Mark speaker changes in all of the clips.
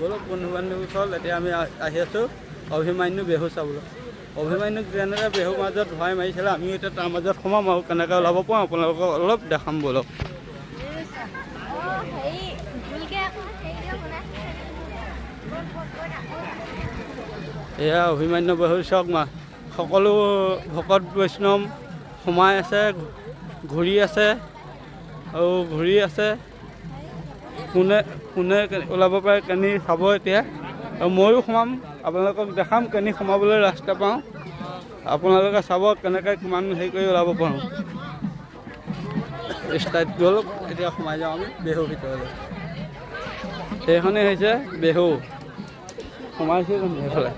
Speaker 1: বলক বন্ধু বান্ধৱীৰ ওচৰত এতিয়া আমি আহি আছোঁ অভিমান্যু বেহু চাবলৈ। অভিমান্যুক যেনেকৈ বেহুৰ মাজত ভৰাই মাৰিছিলে আমিও এতিয়া তাৰ মাজত সোমাম আৰু কেনেকৈ ওলাব পাৰোঁ আপোনালোকক অলপ দেখাম বলক। এয়া অভিমান্যু বেহুৰ চাওক সকলো ভকত বৈষ্ণৱ সোমাই আছে, ঘূৰি আছে আৰু ঘূৰি আছে। কোনে কোনে ওলাব পাৰে কেনি চাব এতিয়া, আৰু ময়ো সোমাম আপোনালোকক দেখাম কেনি সোমাবলৈ ৰাস্তা পাওঁ। আপোনালোকে চাব কেনেকৈ কিমান হেৰি কৰি ওলাব পাৰোঁ। ষ্টাৰ্ট গ'ল, এতিয়া সোমাই যাওঁ আমি বেহুৰ ভিতৰলৈ। সেইখনেই হৈছে বেহু, সোমাইছোঁ সেইফালে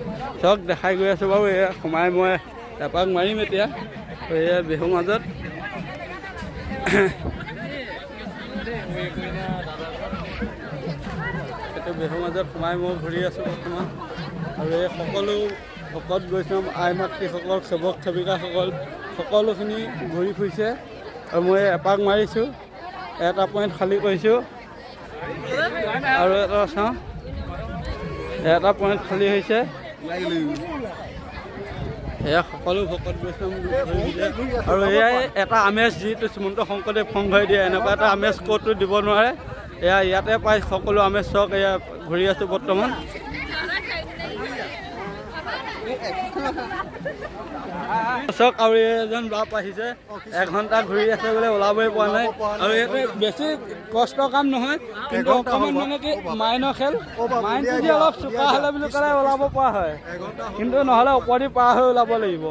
Speaker 1: চব দেখাই গৈ আছোঁ বাৰু। এয়া সোমাই মই এপাক মাৰিম এতিয়া। এয়া বেহুৰ মাজত এইটো বেহুৰ মাজত সোমাই মই ঘূৰি আছোঁ বৰ্তমান। আৰু এই সকলো ভকত বৈষ্ণৱ আই মাতৃসকল, সেৱক সেৱিকাসকল সকলোখিনি ঘূৰি ফুৰিছে আৰু মই এপাক মাৰিছোঁ। এটা পইণ্ট খালী কৰিছোঁ আৰু এটা চাওঁ, এটা পইণ্ট খালী হৈছে। এয়া সকলো ভকত বৈষ্ণৱ আৰু এয়াই এটা আমেজ যিটো শ্ৰীমন্ত শংকৰদেৱ সংঘই দিয়ে, এনেকুৱা এটা আমেজ ক'তো দিব নোৱাৰে। এয়া ইয়াতে পাই সকলো আমেজ চাওক। এয়া ঘূৰি আছোঁ বৰ্তমান। চাওক আৰু এজন বাপ আহিছে, এঘণ্টা ঘূৰি আছে বোলে, ওলাবই পৰা নাই। আৰু এইটো বেছি কষ্টৰ কাম নহয়, কিন্তু অকণমান মানে কি মাইনৰ খেল, মাইনটো যদি অলপ চোকা হ'লে বুলি ক'লে ওলাব পৰা হয়, কিন্তু নহ'লে ওপৰেদি পাৰ হৈ ওলাব লাগিব।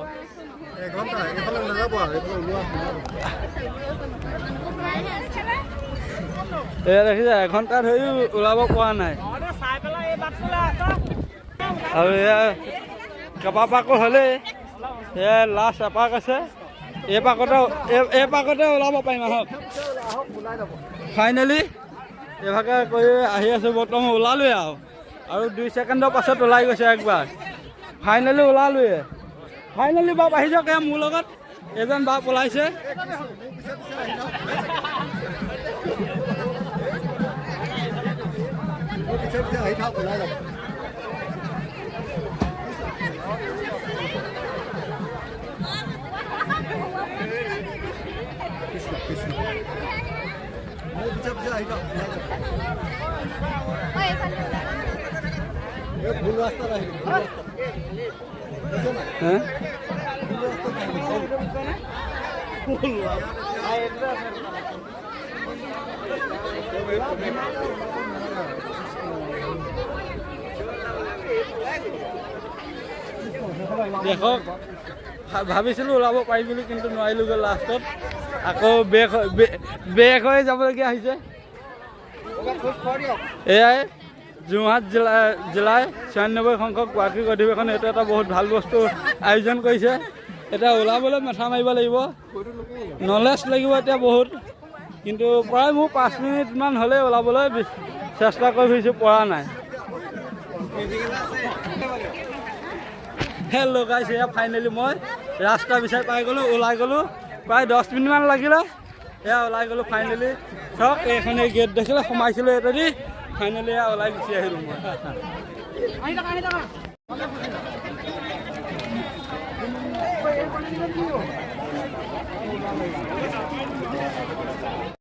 Speaker 1: এয়া দেখিছে এঘণ্টা ধৰি ওলাব পৰা নাই। আৰু এয়া কেইবাপাকো হ'লেই, এয়া লাষ্ট এপাক আছে। এই পাকতে ওলাব পাৰিম আহক। ফাইনেলি এইভাগে কৰি আহি আছোঁ বৰ্তমান, ওলালোৱে আৰু 2 ছেকেণ্ডৰ পাছত ওলাই গৈছে একবাৰ। ফাইনেলি ওলালোৱে। ফাইনেলি বাপ আহি যাওক এয়া মোৰ লগত। এজন বাপ ওলাইছে। দেখক, ভাবিছিলোঁ ওলাব পাৰিম বুলি, কিন্তু নোৱাৰিলোগৈ লাষ্টত। আকৌ বেক হৈ যাবলগীয়া হৈছে। এয়াই যোৰহাট জিলাৰ 96 সংখ্যক বাৰ্ষিক অধিৱেশন। এইটো এটা বহুত ভাল বস্তু আয়োজন কৰিছে। এতিয়া ওলাবলৈ মাথা মাৰিব লাগিব, নলেজ লাগিব এতিয়া বহুত, কিন্তু প্ৰায় মোৰ 5 মিনিটমান হ'লেই ওলাবলৈ চেষ্টা কৰি ফুৰিছোঁ, পৰা নাই। হেল্ল' গাইছ, এয়া ফাইনেলি মই ৰাস্তা বিচাৰি পাই গ'লোঁ, ওলাই গ'লোঁ। প্ৰায় 10 মিনিটমান লাগিলে, এয়া ওলাই গ'লোঁ ফাইনেলি। চাওক এইখনে গেট দেখিলে, সোমাইছিলোঁ এইটোদি, ফাইনেলি এয়া ওলাই গুচি আহিলোঁ মই।